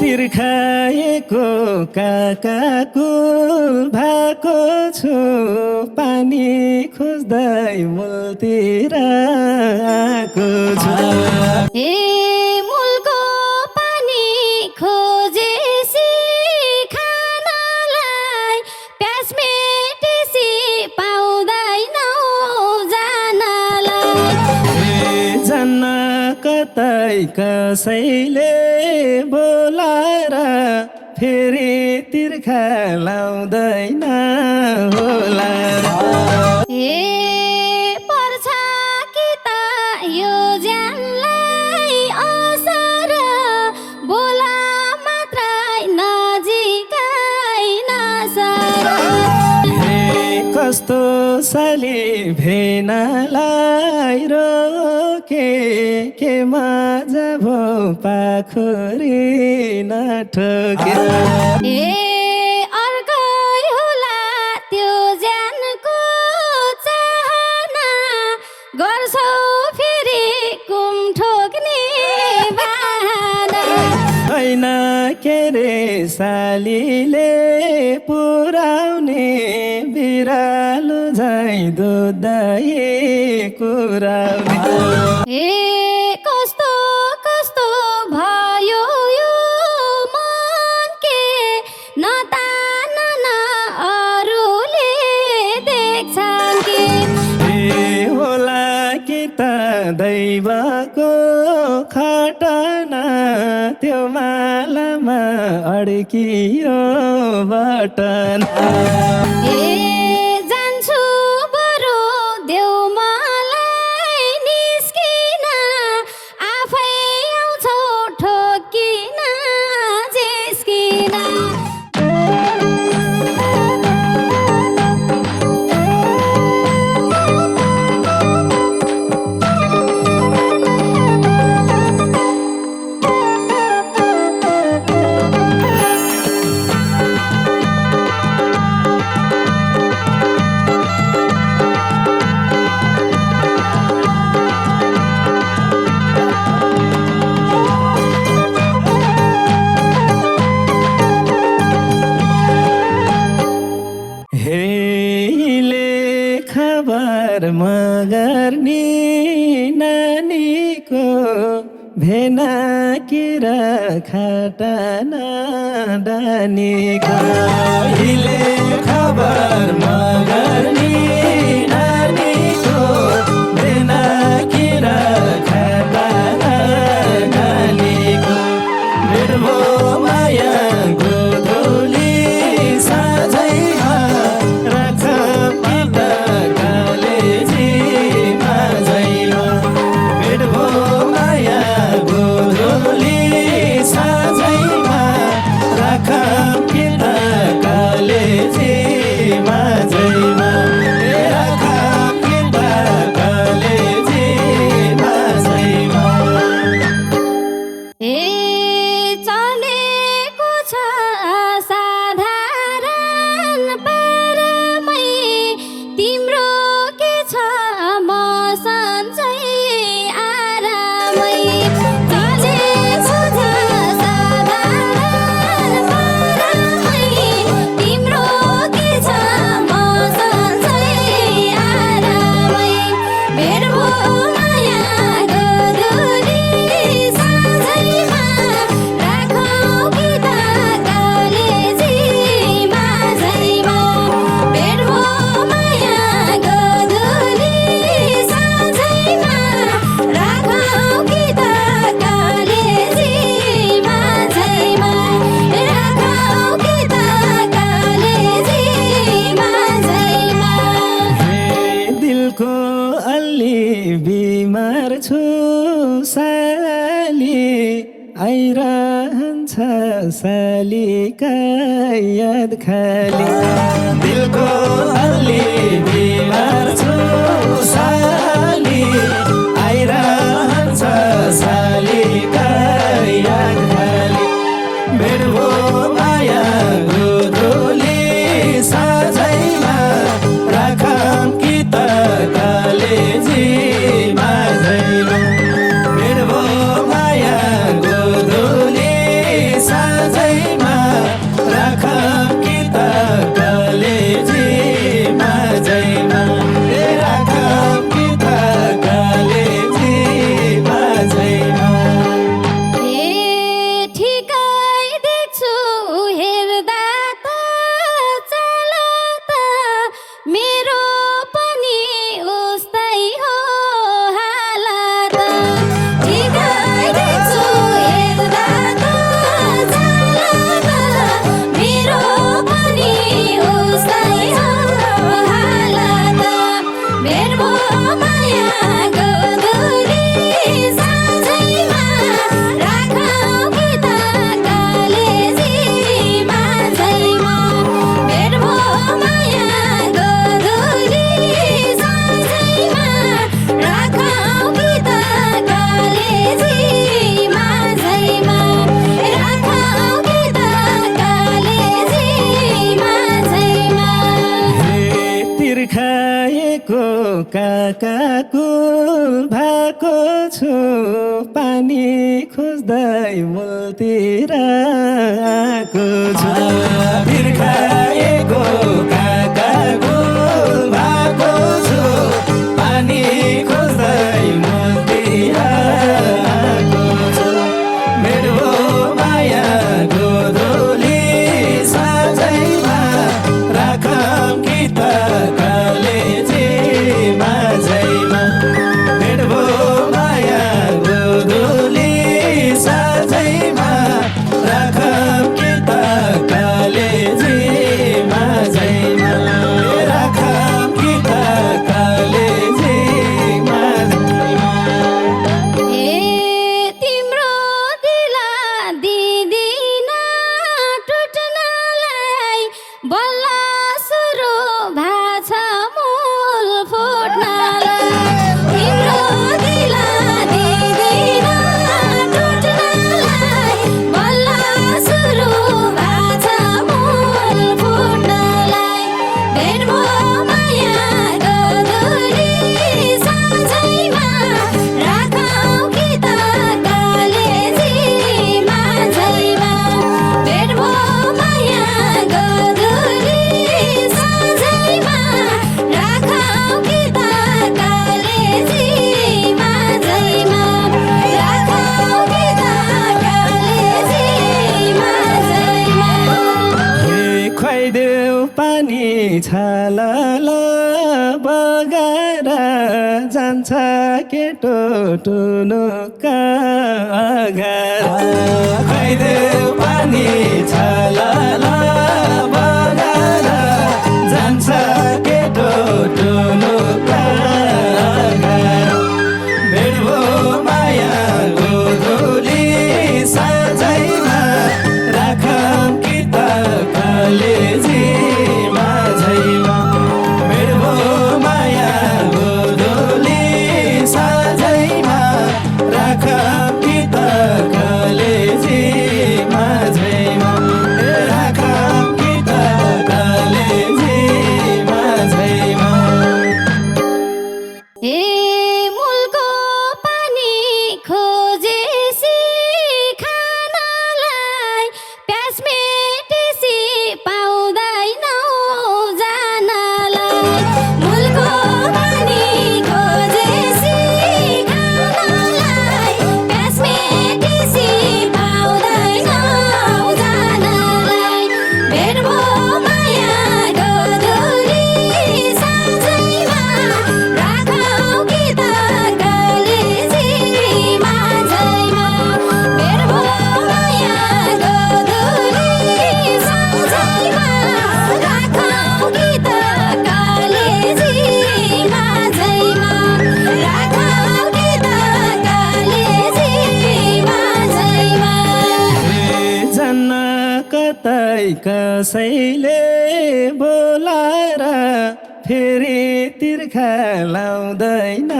तिर्खाएको काकाको भएको छु पानी खोज्दै मूलतिर आएको छु ए मूलको पानी खोजेसी खानलाई प्यास मेटेसी पाउँदैनौ जानलाई जान्न कतै कसैले बोलाएर फेरि तिर्खा लाउँदैन होला ए पर्छ कि त यो ज्यानलाई असर बोला मात्रै नजिकै नसर हे कस्तो साली भेनालाई रोके के मजा भो पाखुरी नठोके ए अर्कै होला त्यो ज्यानको चाहना गर्छौ फेरि कुम ठोक्ने बहाना होइन के रे सालीले पुराउने बिरालो झै दुधै कुराउने ए कस्तो कस्तो भयो यो मन के नतान न अरूले देख्छन् कि ए होला कि त दैवको खटना त्यो मालामा अड्कियो बटन ए जान्छु बरु देऊ मलाई निस्किन आफै आउँछौ ठोकिन झिस्किन हेले खबर मगर्नी नानीको भेना किरा खटना डानीको हिले खबर मगर्नी नानीको भेना किरा खटना डानीको भेटभो माया गोधुली साझैमा राख पिता कालेजी माझैमा भेटभो माया गोधुली साझैमा राख पिता कालेजी माझैमा राख पिता कालेजी माझैमा ए चलेको छ साधारण पारामै तिम्रो के छ म सन्चै आरामै चलेको छ साधारण पारामै तिम्रो के छ म सन्चै आरामै भेट भो माया गोधुली साझैमा राखौ कि त कालेजी माझैमा भेट भो माया गोधुली साझैमा राखौ कि त कालेजी माझैमा राखौ कि त कालेजी माझैमा हे दिलको अलि बिमार छु साली आइरहन्छ सालीका याद खाली दिलको अलि बिमार छु साली आइरहन्छ सालीका याद खाली भेट भो माया गोधुली साझैमा राखौँ कि त कालेजी माझैमा भेट भो माया गोधुली साझैमा काकाको भएको छु पानी खोज्दै मूलतिर आएको छु बिर्खाएको काकाको भएको छु पानी खोज्दै मूलतिर आएको छु मेरो माया गोधुली साँझैमा राखौँ कि त कलेजी माझैमा मेरो माया गोधुली साँझैमा राखौँ कि त कलेजी माझैमा राखौँ कि त कलेजी माझैमा ए तिम्रो दिला दिदिन टुट्नलाई बल्ल सुरु भाछ मूल फुट्नलाई तिम्रो दिला दिदिन टुट्नलाई बल्ल सुरु भाछ मूल फुट्नलाई भेट भयो माया गोधुली साँझैमा राखौँ कि त कलेजी माझैमा भेट भयो माया गोधुली साँझैमा राखौँ कि त कलेजी माझैमा राखौँ कि त कलेजी माझैमा खुवाइदेऊ पानी छालल बगाएर जान्छ केटो टुनुका घर खुवाइदेऊ पानी छालल बगाएर जान्छ केटो टुनुका घर भेट भयो माया गोधुली साँझैमा राखौँ कि त कलेजी माझैमा भेट भयो माया गोधुली साँझैमा राखौँ कि त कलेजी माझैमा राखौँ कि त कलेजी माझैमा ए मूलको पानी खोजेसी खानलाई प्यास मेटेसी पाउँदैनौ जानलाई मूलको पानी खोजेसी खानलाई प्यास मेटेसी पाउँदैनौ जानलाई भेट भयो माया गोधुली साँझैमा राखौँ कि त कलेजी माझैमा भेट भयो माया गोधुली साँझैमा राखौँ कि त कलेजी माझैमा राखौँ कि त कलेजी माझैमा जान्न कतै कसैले बोलाएर फेरि तिर्खा लाउँदैन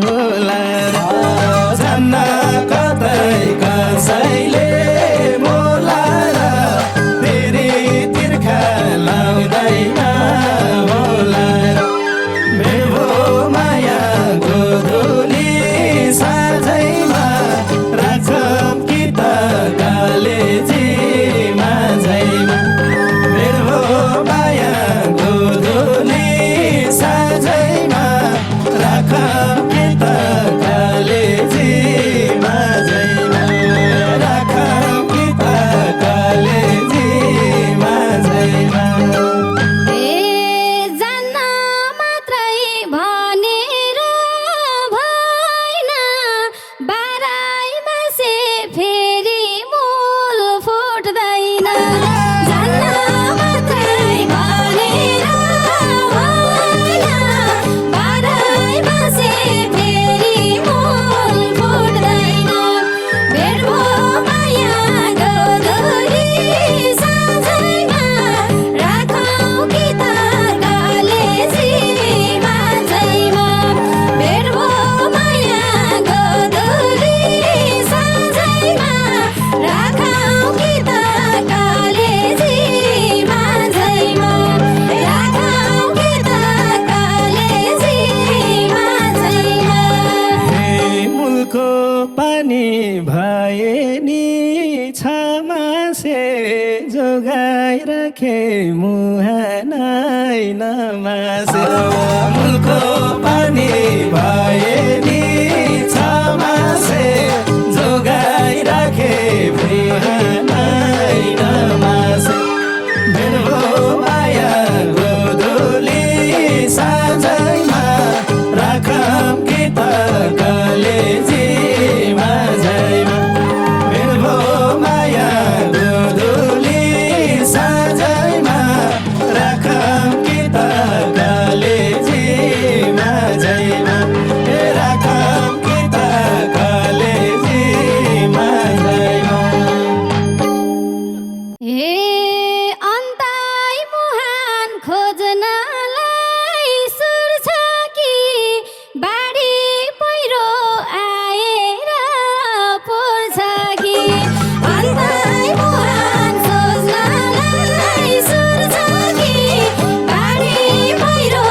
होला जान्न कतै कसैले बोलाएर फेरि तिर्खा लाउँदैन होला मेरो माया गोधुली साँझैमा राखौँ कि त कलेजी माझैमा मेरो माया गोधुली साँझैमा राखौँ कि त कलेजी माझैमा राखौँ मासे जोगाइराखे मुहानै नमासे मुलको पानी भए नि छ मासे जोगाइराखे मुहानै नमासे भेट्भो माया गोधुली साँझैमा राखम कि त कलेजी माझैमा भेट्भो माया गोधुली साँझैमा राखम कि त कलेजी माझैमा राखम कि त कलेजी माझैमा हे अन्तै मुहान खोज्नलाई सुर छ कि बाढी पहिरो आएर पर्छ कि अन्तै मुहान खोज्नलाई सुर छ कि बाढी पहिरो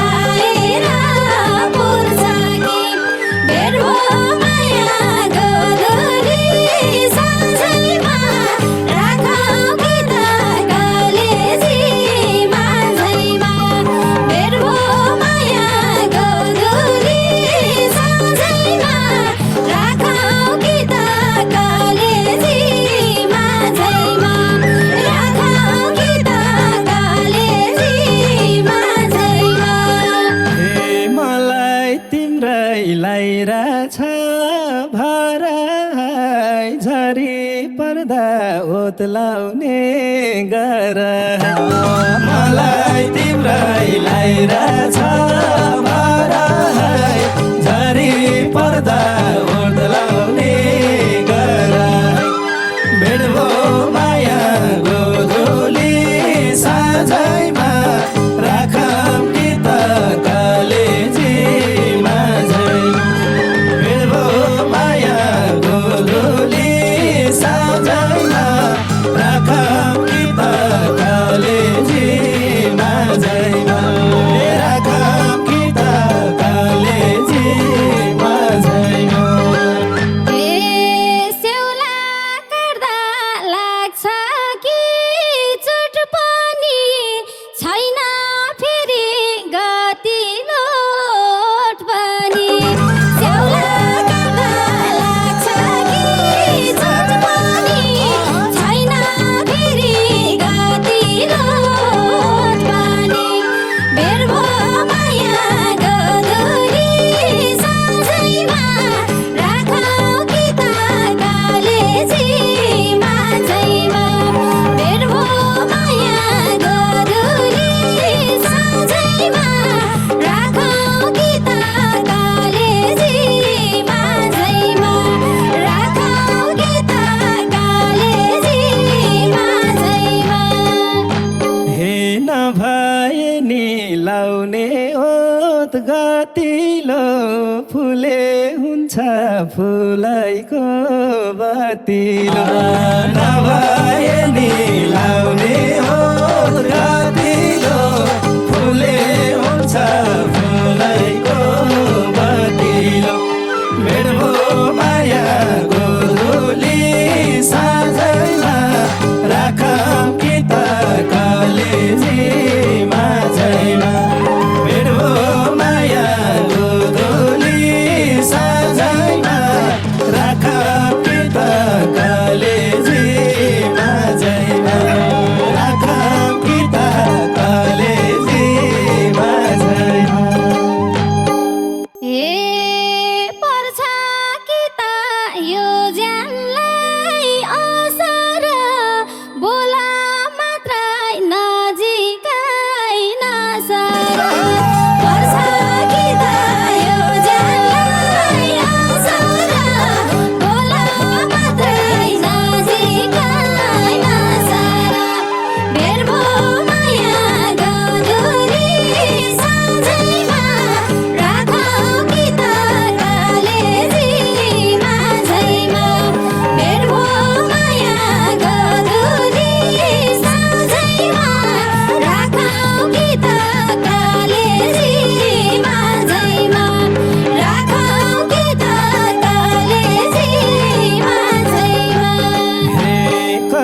आएर पर्छ कि भेट्भो माया गोधुली साँझैमा राखौ कि त कलेजी माझैमा भेट्भो माया गोधुली साँझैमा राखौ कि त कलेजी माझैमा राखौ कि त कलेजी माझैमा हे मलाई तिम्रै लाइरा छ भरा झरी पर्दा ओत्लाउने गर मलाई तिम्रै लाइरा छ भरा झरी पर्दा ओत्लाउने गर भेट्भो माया गोधुली साँझैमा राखम कि त कलेजी माझैमा भेट्भो माया गोधुली साँझैमा राखम कि त कलेजी माझैमा राखम कि त कलेजी माझैमा हे स्याउला काट्दा लाग्छ कि चोट पनि छैन फेरि गतिलोट पनि स्याउला काट्दा लाग्छ कि चोट पनि छैन फेरि गतिलोट पनि भेट्भो माया गोधुली साँझैमा राखौ कि त कलेजी माझैमा भेट्भो माया गोधुली साँझैमा राखौ कि त कलेजी माझैमा राखौ कि त कलेजी माझैमा हे नभए नि लाउने ओत गतिलो फुले हुन्छ फुलैको बतिलो नभए नि लाउने ओत गतिलो फुले हुन्छ फुलैको बतिलो भेट्भो माया गोधुली साँझैमा राखम कि त कलेजी माझैमा भेट्भो माया गोधुली साँझैमा राखम कि त कलेजी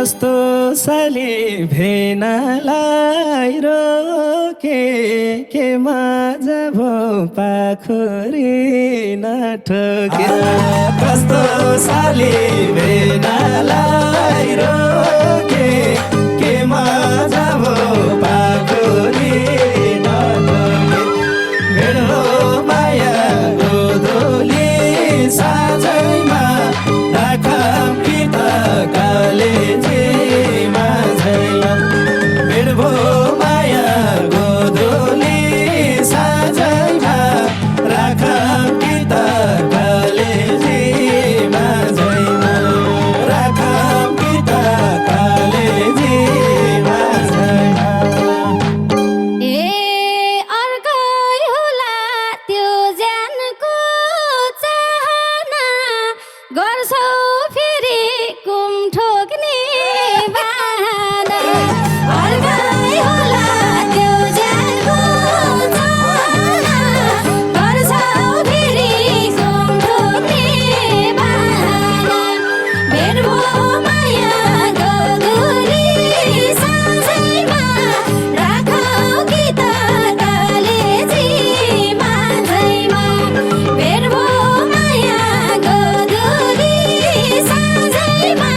कस्तो साली भेनालाई रोके के मजा भो पाखुरी नठोके कस्तो साली भेनालाई रोके के मजा भो पाखुरी नठोके भेट हो माया गोधुली साँझैमा राखौँ कि त कालेजीमा झैला भेट भो माया गोधुली साँझैमा राखौँ कि त कालेजीमा झैला राखौँ कि त कालेजीमा झैला ए अर्कै होला त्यो ज्यानको चाहना गर्छौ फेरि कुम ठोक्ने बहाना अर्कै होला त्यो ज्यानको चाहना गर्छौ फेरि कुम ठोक्ने बहाना भेट भो माया गोधुली साँझैमा राखौँ कि त कालेजीमा झैमा भेट भो माया गोधुली साँझैमा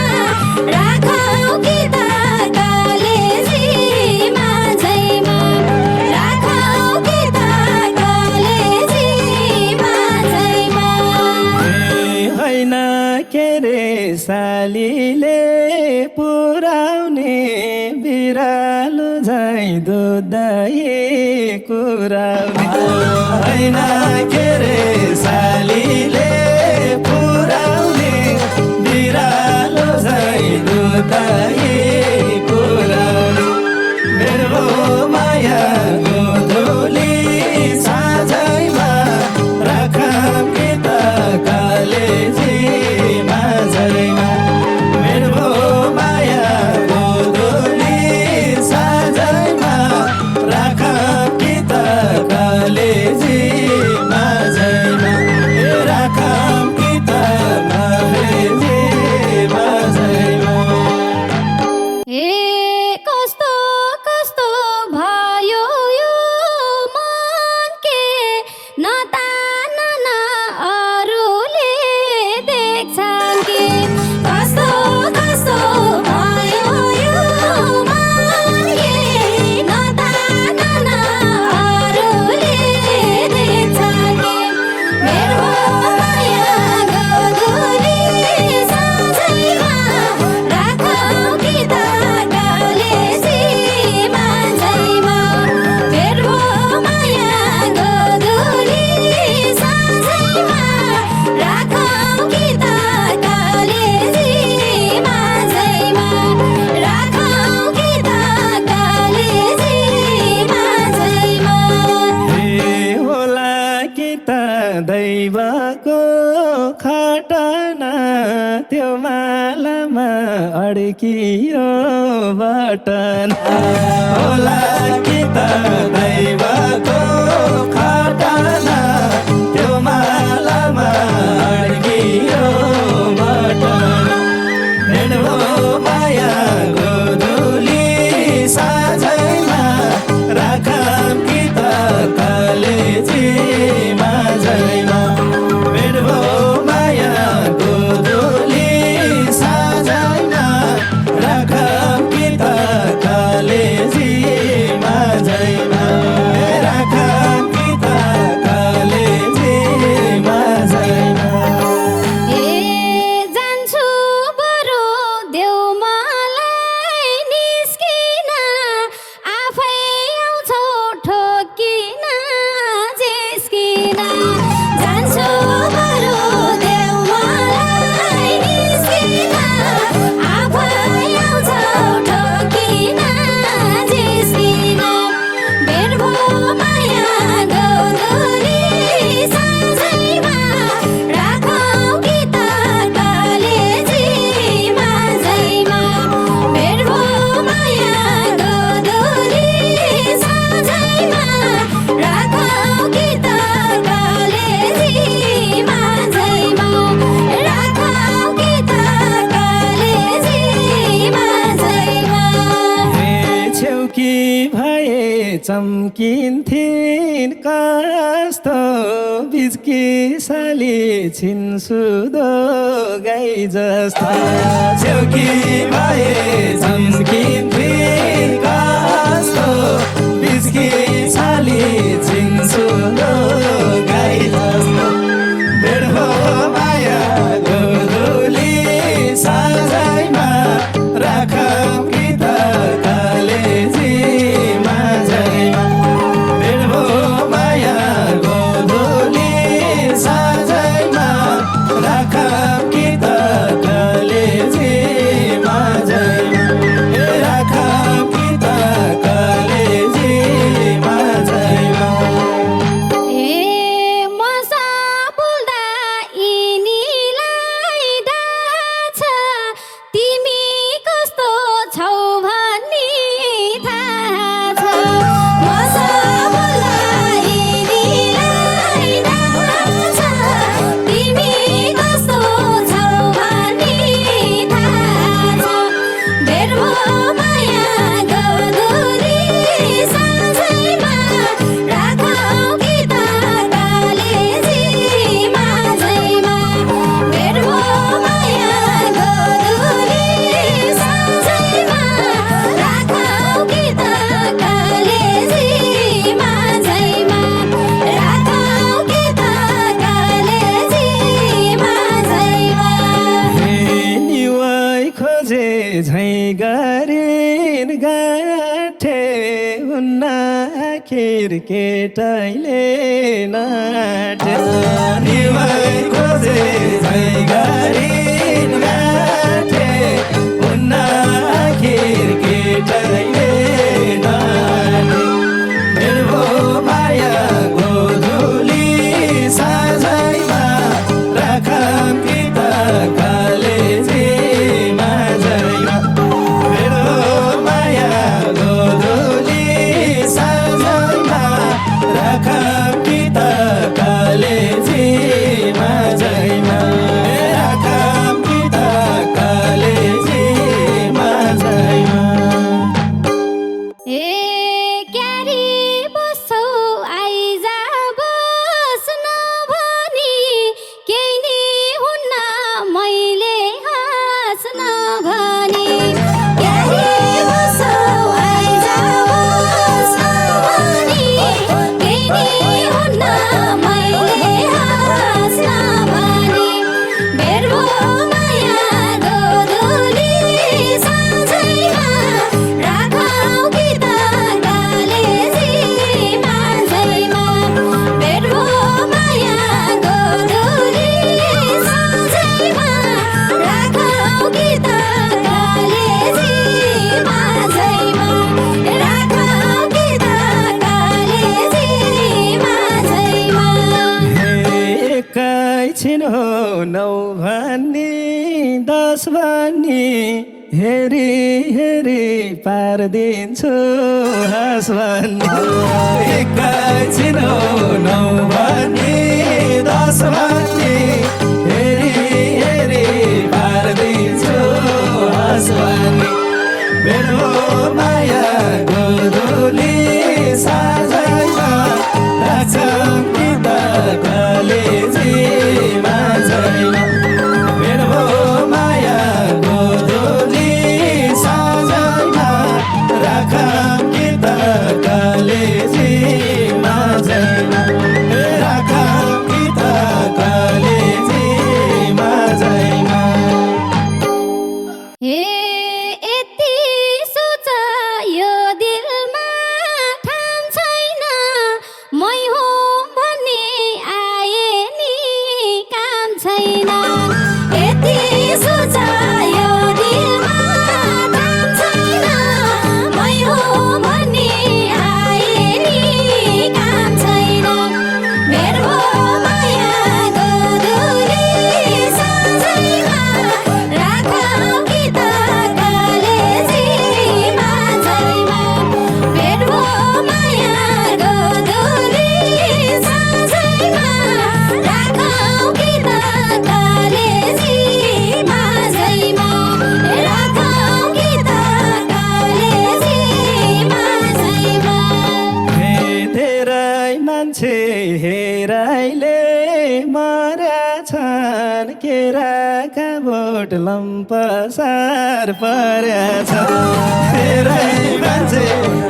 राखौँ कि त कालेजीमा झैमा राखौँ कि त कालेजीमा झैमा होइन के रे सालीले पुराउने बिरालो झै दुधै कुराउने होइन के रे सालीले पुराउने बिरालो झै दुधै कुराउने मेरो माया गोधुली साँझैमा राखौँ कि त कालेजीमा झैमा मेरो माया गोधुली साँझैमा राखौँ कि त कालेजीमा झैमा राखौँ कि त कालेजीमा झैमा ए कस्तो कस्तो भयो यो मन के नतान न अरूले देख्छन् कि कस्तो कस्तो भयो यो मन के नतान न अरूले देख्छन् कि मेरो माया गोधुली साँझैमा राखौँ कि त कालेजीमा झैमा भेट भो माया गोधुली साँझैमा राखौँ कि त कालेजीमा झैमा राखौँ कि त कालेजीमा झैमा हे होला कि त दैवको खटना त्यो मालामा अड्कियो बटन होला कि त दैवको खटना त्यो मालामा अड्कियो बटन भेट भो माया गोधुली साँझैमा राखौँ कि त कालेजीमा झैमा भेट भो माया गोधुली साँझैमा राखौँ कि त कालेजीमा झैमा चम्किन्थिन् कस्तो बिचकी साली छिन्सुदो गाई जस्तो छेउकी भए चम्किन्थिन् कस्तो बिचकी साली छिन्सुदो गाई जस्तो भेट भो माया गोधुली साँझैमा राखौँ कि त कलेजी माझैमा भेट भो माया गोधुली साँझैमा राखौँ कि त कलेजी माझैमा राखौँ कि त कलेजी माझैमा ए मसा बोल्दा यिनीलाई डाछ तिमी कस्तो छौ भन्ने थाहा छ मसा बोल्दा यिनीलाई डाछ तिमी कस्तो छौ भन्ने थाहा छ भेट भो माया गोधुली साँझैमा राखौँ कि त कलेजी माझैमा भेट भो माया गोधुली साँझैमा राखौँ कि त कलेजी माझैमा राखौँ कि त कलेजी माझैमा निवाई खोजे झैँ गरिन् गाठे हुन्न आखिर केटाइले नाठे निवाई खोजे झैँ गरिन् गाठे हुन्न आखिर केटाइले नाठे भेट भो माया गोधुली साँझैमा राखौँ कि त कलेजी माझैमा भेट भो माया गोधुली साँझैमा राखौँ कि त कलेजी माझैमा राखौँ कि त कलेजी माझैमा ए क्यारी बस्छौ आइज बस्न भनी केही नि हुन्न मैले हाँस्न भनी क्यारी बस्छौ आइज बस्न भनी केही नि हुन्न मैले हाँस्न भनी भेट भो माया गोधुली साँझैमा राखौँ कि त कलेजी माझैमा भेट भो माया गोधुली साँझैमा राखौँ कि त कलेजी माझैमा राखौँ कि त कलेजी माझैमा एकैछिन हो 9 भन्ने 10 भन्ने हेरी हेरी पारिदिन्छु हाँस भन्ने एकैछिन हो 9 भन्ने 10 भन्ने हेरी हेरी पारिदिन्छु हाँस भन्ने भेट भो माया गोधुली साँझैमा राखौँ कि त कलेजी माझैमा भेट भो माया गोधुली साँझैमा राखौँ कि त कलेजी माझैमा राखौँ कि त कलेजी माझैमा ए यति सोच केराका बोट लम्पसार परेछ हेरै मान्छे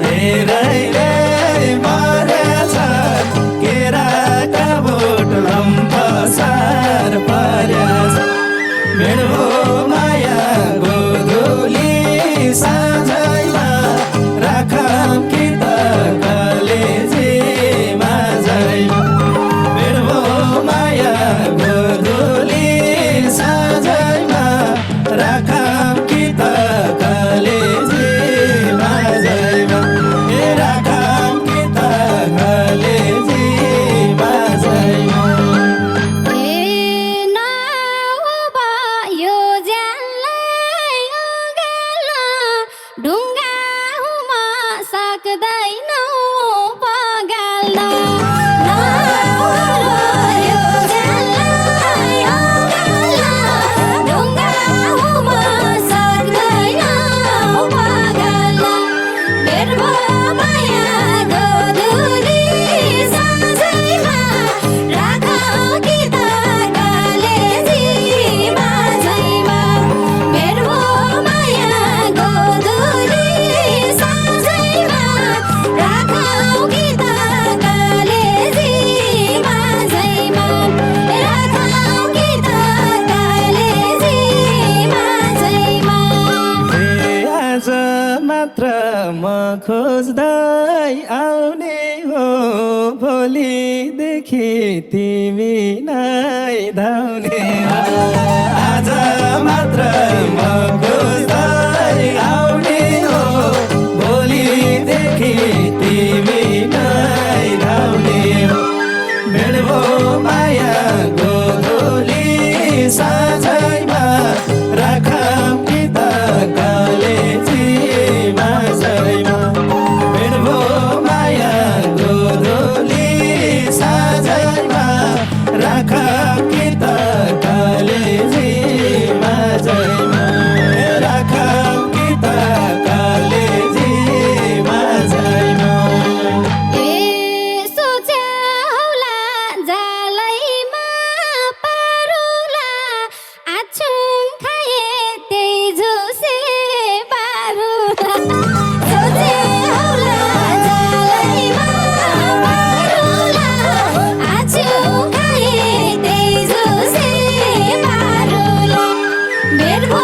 हेरैले मरेछ केराका बोट लम्पसार परेछ मेरो माया गोधुली साँझैमा राखम कि त कलेजीमा झैमा मेरो माया गोधुली साँझैमा राखम कि त कलेजीमा झैमा ए राखम कि त कलेजीमा झैमा ए नाउ भयो ज्यानलाई अँगालो ढुङ्गा हुमा सक्दैनौ पगाल्न नाउ भयो ज्यानलाई अँगालो ढुङ्गा हुमा सक्दैनौ पगाल्न मेरो माया गोधुली साँझैमा राखौ कि त कलेजीमा झैमा मेरो माया गोधुली साँझैमा राखौ कि त कलेजीमा झैमा राखौ कि त कलेजीमा झैमा ए आज मात्र म खोज्दै आउने हो भोलिदेखि तिमी नै धाउने हो आज मात्र म खोज्दै आउने हो भोलिदेखि तिमी नै धाउने हो मेरो माया गोधुली साँझैमा राखम कि त कलेजीमा झैमा मेरो माया गोधुली साँझैमा राखम कि त कलेजीमा झैमा राखम कि त कलेजीमा झैमा ए सोच्याउला जालैमा पारुला आछुम खाए त्यही झुसे पारुला सोच्याउला जालैमा पारुला आछुम खाए त्यही झुसे पारुला मेरो